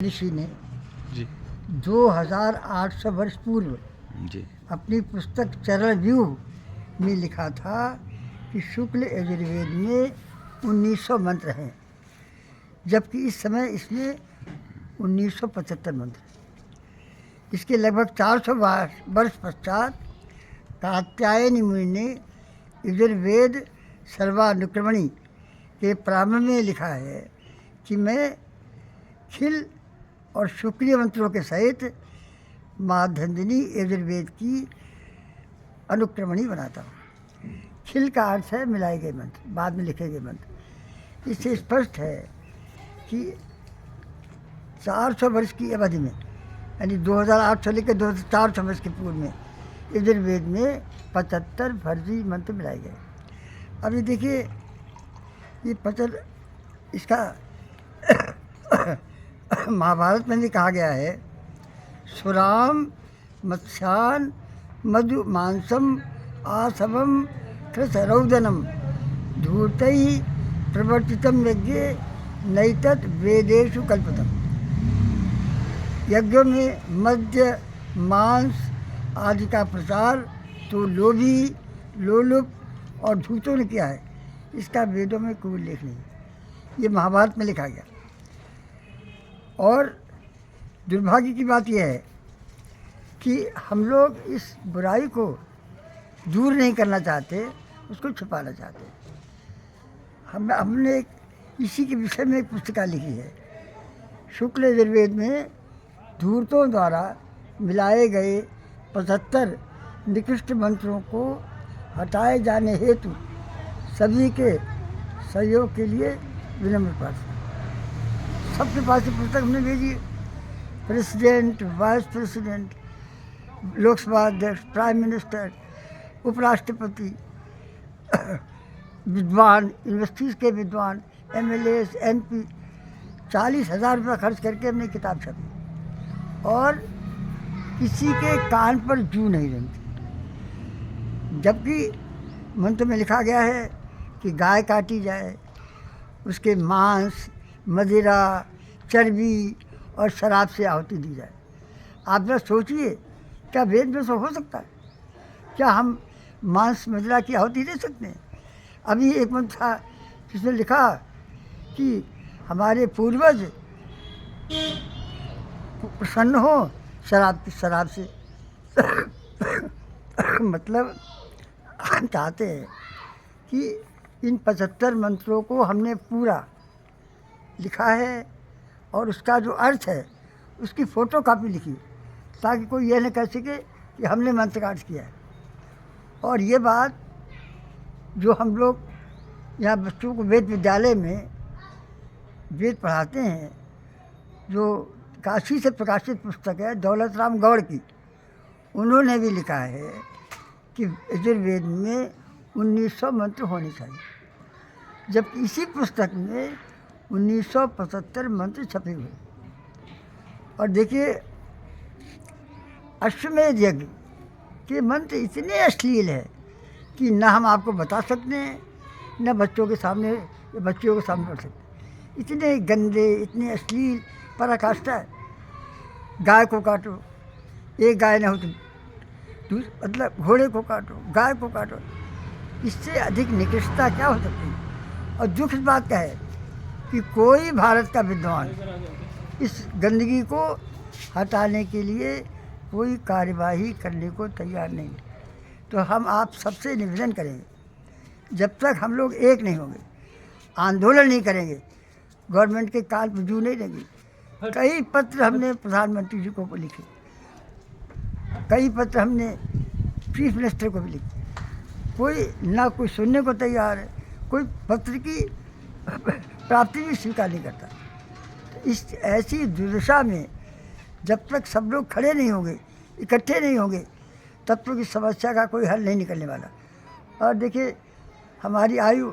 ऋषि ने जी 2800 वर्ष पूर्व जी अपनी पुस्तक चरण व्यूह में लिखा था कि शुक्ल यजुर्वेद में 1900 मंत्र हैं, जबकि इस समय इसमें 1975 मंत्र हैं। इसके लगभग 400 वर्ष पश्चात कात्यायनी मुनि ने यजुर्वेद सर्वानुक्रमणी के प्रारंभ में लिखा है कि मैं खिल और शुक्लीय मंत्रों के सहित माध्यन्दिनी यजुर्वेद की अनुक्रमणी बनाता हूँ। खिल का अर्थ है मिलाए गए मंत्र, बाद में लिखे गए मंत्र। इससे स्पष्ट है कि 400 वर्ष की अवधि में, यानी 2800 से लेकर 2400 वर्ष के पूर्व में यजुर्वेद में 75 फर्जी मंत्र मिलाए गए। अब ये देखिए, ये 75 इसका महाभारत में भी कहा गया है, सुराम मत्स्यान मधु मांसम आसवम कृतरौदनम धूर्तैः प्रवर्तितम यज्ञ नैतत् वेदेषु कल्पितम। यज्ञों में मद्य मांस आदि का प्रचार तो लोभी लोलुप और धूर्तों ने किया है, इसका वेदों में कोई उल्लेख नहीं। ये महाभारत में लिखा गया। और दुर्भाग्य की बात यह है कि हम लोग इस बुराई को दूर नहीं करना चाहते, उसको छुपाना चाहते। हमने इसी के विषय में एक पुस्तिका लिखी है। शुक्ल यजुर्वेद में धूर्तों द्वारा मिलाए गए 75 निकृष्ट मंत्रों को हटाए जाने हेतु सभी के सहयोग के लिए विनम्र प्रार्थना। सबके पास ये पुस्तक हमने भेजी। प्रेसिडेंट, वाइस प्रेसिडेंट, लोकसभा अध्यक्ष, प्राइम मिनिस्टर, उपराष्ट्रपति, विद्वान, यूनिवर्सिटीज़ के विद्वान, MLAs, MP, 40,000 रुपये खर्च करके हमने किताब छपी और किसी के कान पर जू नहीं रेंगती। जबकि मंत्र में लिखा गया है कि गाय काटी जाए, उसके मांस, मदिरा, चर्बी और शराब से आहुति दी जाए। आप जरा सोचिए, क्या वेद में तो हो सकता है? क्या हम मांस मदिरा की आहुति दे सकते हैं? अभी एक मंत्र था जिसमें लिखा कि हमारे पूर्वज प्रसन्न हो शराब से। मतलब हम चाहते हैं कि इन 75 मंत्रों को हमने पूरा लिखा है और उसका जो अर्थ है उसकी फ़ोटो कापी लिखी, ताकि कोई ये न कह सके कि हमने मंत्र का अर्थ किया है। और ये बात जो हम लोग यहाँ बच्चों को वेद विद्यालय में वेद पढ़ाते हैं, जो काशी से प्रकाशित पुस्तक है दौलत राम गौड़ की, उन्होंने भी लिखा है कि यजुर्वेद में 1900 मंत्र होने चाहिए, जबकि इसी पुस्तक में 1975 मंत्र छपे हुए। और देखिए, अश्वमेध यज्ञ के मंत्र इतने अश्लील है कि न हम आपको बता सकते हैं, न बच्चों के सामने पढ़ सकते। इतने गंदे, इतने अश्लील, पराकाष्ठा है। गाय को काटो, एक गाय न हो तो मतलब घोड़े को काटो, गाय को काटो, इससे अधिक निकृष्टता क्या हो सकती है? और दुख इस बात का है कि कोई भारत का विद्वान इस गंदगी को हटाने के लिए कोई कार्यवाही करने को तैयार नहीं। तो हम आप सबसे निवेदन करेंगे, जब तक हम लोग एक नहीं होंगे, आंदोलन नहीं करेंगे, गवर्नमेंट के कान पर जू नहीं देंगे। कई पत्र हमने प्रधानमंत्री जी को लिखे, कई पत्र हमने चीफ मिनिस्टर को भी लिखे, कोई सुनने को तैयार है, कोई पत्र की प्राप्ति भी स्वीकार नहीं करता। तो इस ऐसी दुर्दशा में जब तक सब लोग खड़े नहीं होंगे, इकट्ठे नहीं होंगे, तब तक इस समस्या का कोई हल नहीं निकलने वाला। और देखिए, हमारी आयु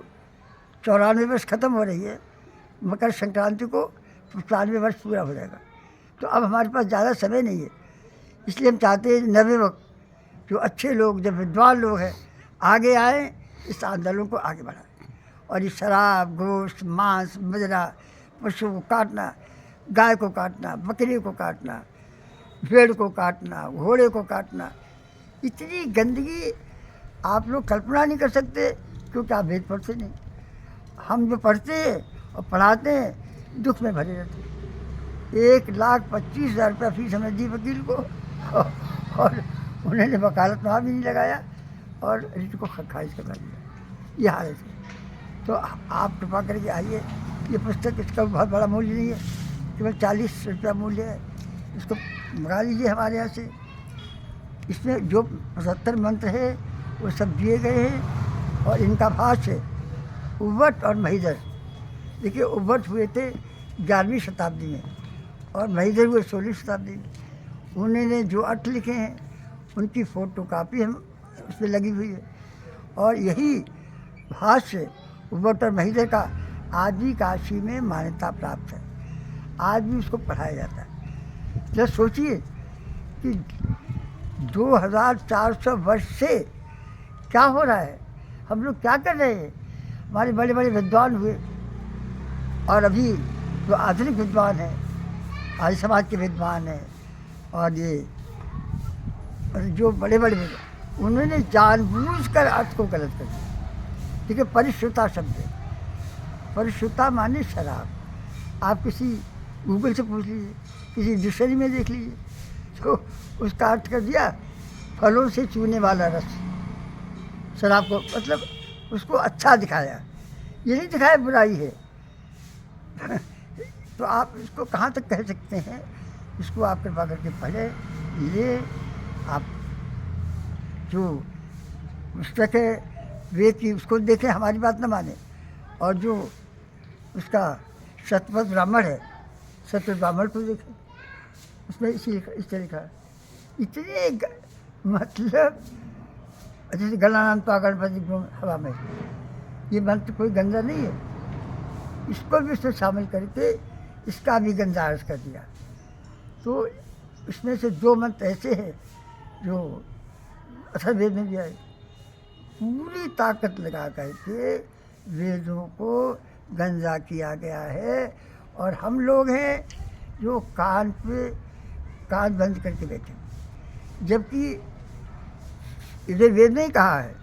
94 वर्ष ख़त्म हो रही है, मकर संक्रांति को 95 वर्ष पूरा हो जाएगा। तो अब हमारे पास ज़्यादा समय नहीं है, इसलिए हम चाहते हैं नवयुवक, जो अच्छे लोग, जो विद्वान लोग हैं, आगे आए, इस आंदोलन को आगे बढ़ाएं। और ये शराब, गोश्त, मांस, मदिरा, पशुओं को काटना, गाय को काटना, बकरी को काटना, भेड़ को काटना, घोड़े को काटना, इतनी गंदगी आप लोग कल्पना नहीं कर सकते, क्योंकि आप वेद पढ़ते नहीं। हम जो पढ़ते हैं और पढ़ाते हैं दुख में भरे रहते हैं। 1,25,000 रुपया फीस हमने दी वकील को और उन्होंने वकालतनामा भी नहीं लगाया और रिट को खारिज करवा दिया। ये हालत है। तो आप कृपा करके आइए। ये पुस्तक, इसका बहुत बड़ा मूल्य नहीं है, केवल 40 रुपया मूल्य है। इसको मंगा लीजिए हमारे यहाँ से। इसमें जो 75 मंत्र है वो सब दिए गए हैं और इनका भाष्य उव्वट और महिदर। देखिए, उव्वट हुए थे 11वीं शताब्दी में और महिदर हुए 16वीं शताब्दी में। उन्होंने जो अर्थ लिखे हैं उनकी फ़ोटो कापी हम उसमें लगी हुई है और यही भाष्य उव्वट और महिदर का आज भी काशी में मान्यता प्राप्त है। आज भी उसको पढ़ाया जाता है। जब सोचिए कि 2400 वर्ष से क्या हो रहा है, हम लोग क्या कर रहे हैं। हमारे बड़े बड़े विद्वान हुए और अभी जो आधुनिक विद्वान हैं, आर्य समाज के विद्वान हैं और ये जो बड़े बड़े विद्वान, उन्होंने जानबूझकर अर्थ को गलत कर दिया। ठीक है, परिश्रुता शब्द है। परिश्रुता माने शराब। आप किसी गूगल से पूछ लीजिए, किसी डिक्शनरी में देख लीजिए, तो उसका अर्थ कर दिया फलों से चूने वाला रस। शराब को मतलब उसको अच्छा दिखाया, ये नहीं दिखाया बुराई है। तो आप इसको कहाँ तक कह सकते हैं। इसको आप कृपा करके पढ़े। ये आप जो पुस्तक है वेद की उसको देखें, हमारी बात न माने। और जो उसका शतपथ ब्राह्मण है, शतपथ ब्राह्मण को देखें, उसमें इस तरह का इतने मतलब जैसे गणानाम तो गणपति हवा में, ये मंत्र कोई गंदा नहीं है। इसको भी उसमें शामिल करके इसका भी गंदा अर्थ कर दिया। तो इसमें से 2 मंत्र ऐसे हैं जो अथर्ववेद में भी आए। पूरी ताकत लगा करके वेदों को गंदा किया गया है और हम लोग हैं जो कान बंद करके बैठे। जबकि इधर वेद ने कहा है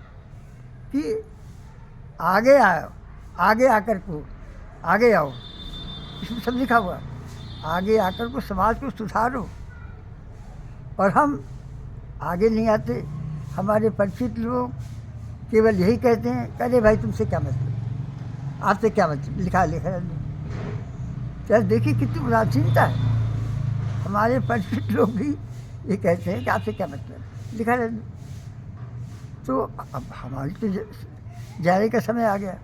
कि आगे आओ, आगे आकर को आगे आओ। इसमें सब लिखा हुआ, आगे आकर को समाज को सुधारो। और हम आगे नहीं आते। हमारे परिचित लोग केवल यही कहते हैं, अरे भाई तुमसे क्या मतलब, आपसे क्या मतलब, लिखा क्या। देखिए कितनी उदासीनता है। हमारे परिचित लोग भी ये कहते हैं कि आपसे क्या मतलब, लिखा रहने। तो अब हमारी तो जाने का समय आ गया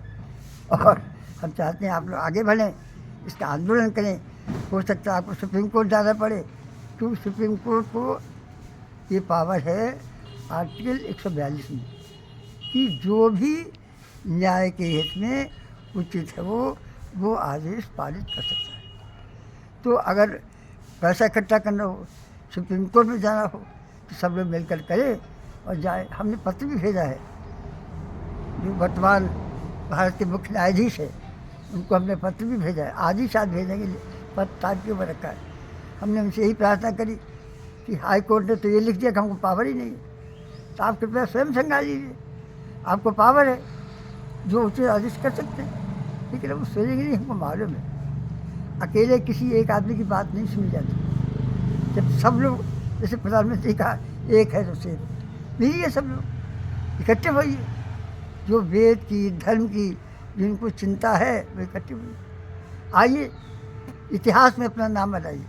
और हम चाहते हैं आप लोग आगे बढ़ें, इसका आंदोलन करें। हो सकता है आपको सुप्रीम कोर्ट जाना पड़े, क्योंकि सुप्रीम कोर्ट को ये पावर है आर्टिकल 142 में कि जो भी न्याय के हित में उचित है वो आदेश पारित कर सकता है। तो अगर पैसा इकट्ठा करना हो, सुप्रीम कोर्ट में जाना हो, तो सब लोग मिलकर करें और जाए। हमने पत्र भी भेजा है, जो वर्तमान भारत के मुख्य न्यायाधीश है उनको हमने पत्र भी भेजा है। आज ही शायद भेजेंगे, पत्र तारीख के ऊपर रखा है। हमने उनसे यही प्रार्थना करी कि हाई कोर्ट ने तो ये लिख दिया कि हमको पावर ही नहीं है, तो आप कृपया स्वयं संभाल लीजिए। आपको पावर है, जो उचित आदेश कर सकते हैं, लेकिन वो सोचेंगे नहीं। हमको मालूम है अकेले किसी एक आदमी की बात नहीं सुनी जाती। जब सब लोग, जैसे प्रधानमंत्री कहा, एक है तो सेब, नहीं है, सब लोग इकट्ठे होइए। जो वेद की, धर्म की जिनको चिंता है वो इकट्ठे हुए। आइए, इतिहास में अपना नाम बनाइए।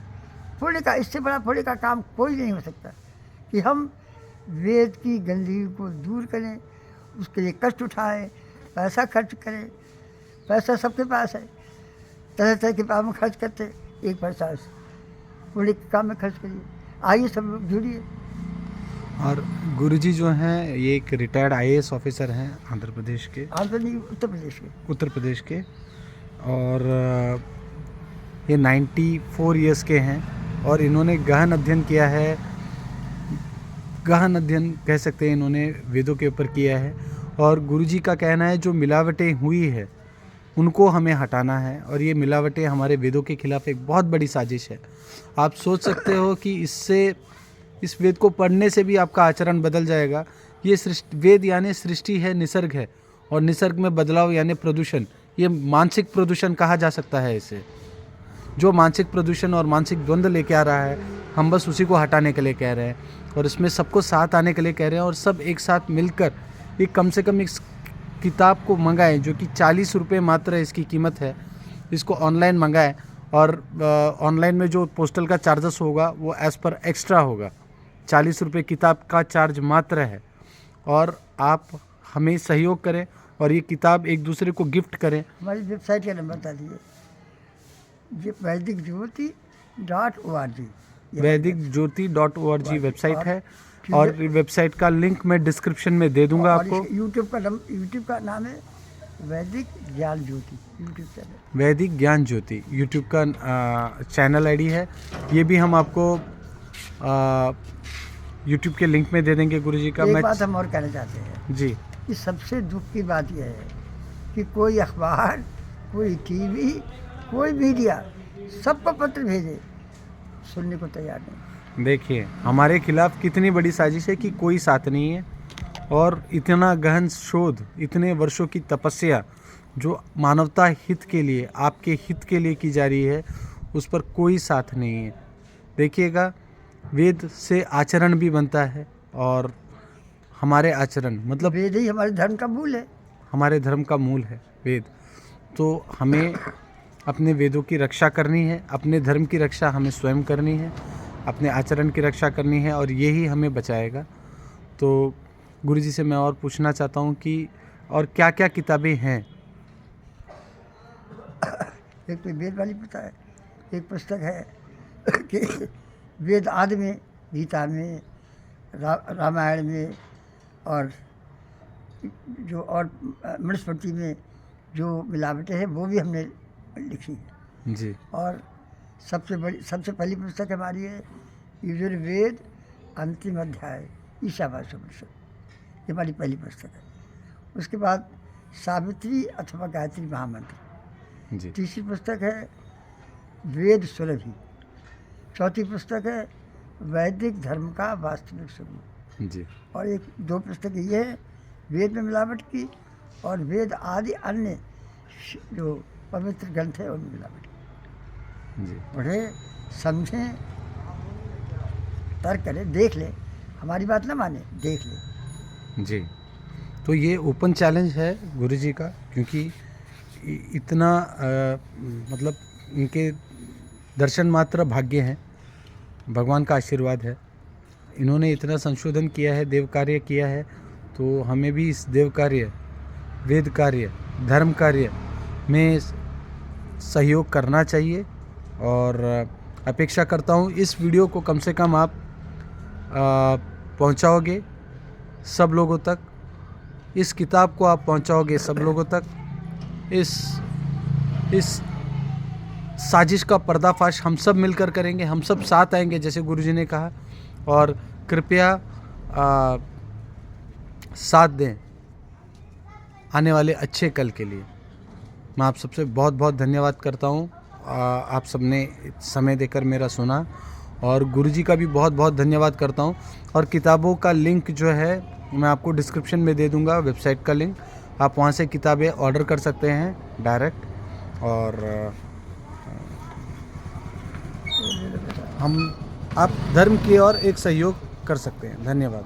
पुण्य का, इससे बड़ा पुण्य का काम कोई नहीं हो सकता कि हम वेद की गंदगी को दूर करें, उसके लिए कष्ट उठाएं, पैसा खर्च करें। पैसा सबके पास है, तरह तरह के काम में खर्च करते, एक पैसा पुण्य के काम में खर्च करिए। आइए सब लोग जुड़िए। और गुरुजी जो हैं ये एक रिटायर्ड आईएएस ऑफिसर हैं आंध्र प्रदेश के, उत्तर प्रदेश के और ये 94 ईयर्स के हैं और इन्होंने गहन अध्ययन किया है। गहन अध्ययन कह सकते हैं इन्होंने वेदों के ऊपर किया है। और गुरुजी का कहना है जो मिलावटें हुई है उनको हमें हटाना है। और ये मिलावटें हमारे वेदों के खिलाफ एक बहुत बड़ी साजिश है। आप सोच सकते हो कि इससे, इस वेद को पढ़ने से भी आपका आचरण बदल जाएगा। ये वेद यानी सृष्टि है, निसर्ग है, और निसर्ग में बदलाव यानी प्रदूषण, ये मानसिक प्रदूषण कहा जा सकता है इसे। जो मानसिक प्रदूषण और मानसिक द्वंद्व लेके आ रहा है, हम बस उसी को हटाने के लिए कह रहे हैं, और इसमें सबको साथ आने के लिए कह रहे हैं, और सब एक साथ मिलकर एक कम से कम इस किताब को मंगाएं, जो कि 40 रुपये मात्र इसकी कीमत है। इसको ऑनलाइन मंगाएं, और ऑनलाइन में जो पोस्टल का चार्जेस होगा वो एज़ पर एक्स्ट्रा होगा। 40 रुपये किताब का चार्ज मात्र है। और आप हमें सहयोग करें और ये किताब एक दूसरे को गिफ्ट करें। हमारी वेबसाइट का नंबर बता दीजिए, ये वैदिकज्योति.org, वैदिकज्योति.org वेबसाइट है, और वेबसाइट का लिंक मैं डिस्क्रिप्शन में दे दूंगा आपको। यूट्यूब का नाम है वैदिक ज्ञान ज्योति, यूट्यूब चैनल वैदिक ज्ञान ज्योति यूट्यूब का चैनल आईडी है। ये भी हम आपको यूट्यूब के लिंक में दे देंगे गुरुजी का। एक बात हम और कहना चाहते हैं जी, कि सबसे दुख की बात यह है कि कोई अखबार, कोई टीवी, कोई मीडिया सबको पत्र भेजे, सुनने को तैयार नहीं। देखिए हमारे खिलाफ कितनी बड़ी साजिश है कि कोई साथ नहीं है, और इतना गहन शोध, इतने वर्षों की तपस्या जो मानवता हित के लिए, आपके हित के लिए की जा रही है, उस पर कोई साथ नहीं है। देखिएगा, वेद से आचरण भी बनता है, और हमारे आचरण मतलब वेद ही हमारे धर्म का मूल है। हमारे धर्म का मूल है वेद। तो हमें अपने वेदों की रक्षा करनी है, अपने धर्म की रक्षा हमें स्वयं करनी है, अपने आचरण की रक्षा करनी है, और यही हमें बचाएगा। तो गुरुजी से मैं और पूछना चाहता हूँ कि और क्या क्या किताबें हैं। एक तो वेद वाली पुस्तक है, एक पुस्तक है कि वेद आदि में, गीता में, रामायण में, और जो और मनुस्मृति में जो मिलावटें हैं वो भी हमने लिखी है जी। और सबसे पहली पुस्तक हमारी है यजुर्वेद अंतिम अध्याय, ईशावास्य उपनिषद, ये हमारी पहली पुस्तक है। उसके बाद सावित्री अथवा गायत्री महामंत्र जी। तीसरी पुस्तक है वेद सुरभि। चौथी पुस्तक है वैदिक धर्म का वास्तविक स्वरूप जी। और एक दो पुस्तक ये है वेद में मिलावट की और वेद आदि अन्य जो पवित्र ग्रंथ है उनमें मिलावट की। जी। पढ़े, समझें, तर्क करें, देख ले, हमारी बात ना माने, देख ले। जी। तो ये ओपन चैलेंज है गुरुजी का, क्योंकि इतना मतलब इनके दर्शन मात्र भाग्य हैं, भगवान का आशीर्वाद है। इन्होंने इतना संशोधन किया है, देव कार्य किया है, तो हमें भी इस देव कार्य, वेद कार्य, धर्म कार्य में सहयोग करना चाहिए। और अपेक्षा करता हूँ इस वीडियो को कम से कम आप पहुँचाओगे सब लोगों तक, इस किताब को आप पहुँचाओगे सब लोगों तक। इस साजिश का पर्दाफाश हम सब मिलकर करेंगे, हम सब साथ आएंगे जैसे गुरुजी ने कहा। और कृपया साथ दें आने वाले अच्छे कल के लिए। मैं आप सबसे बहुत बहुत धन्यवाद करता हूँ। आप सबने समय देकर मेरा सुना, और गुरुजी का भी बहुत बहुत धन्यवाद करता हूँ। और किताबों का लिंक जो है मैं आपको डिस्क्रिप्शन में दे दूँगा, वेबसाइट का लिंक, आप वहाँ से किताबें ऑर्डर कर सकते हैं डायरेक्ट। और आप धर्म की ओर एक सहयोग कर सकते हैं। धन्यवाद।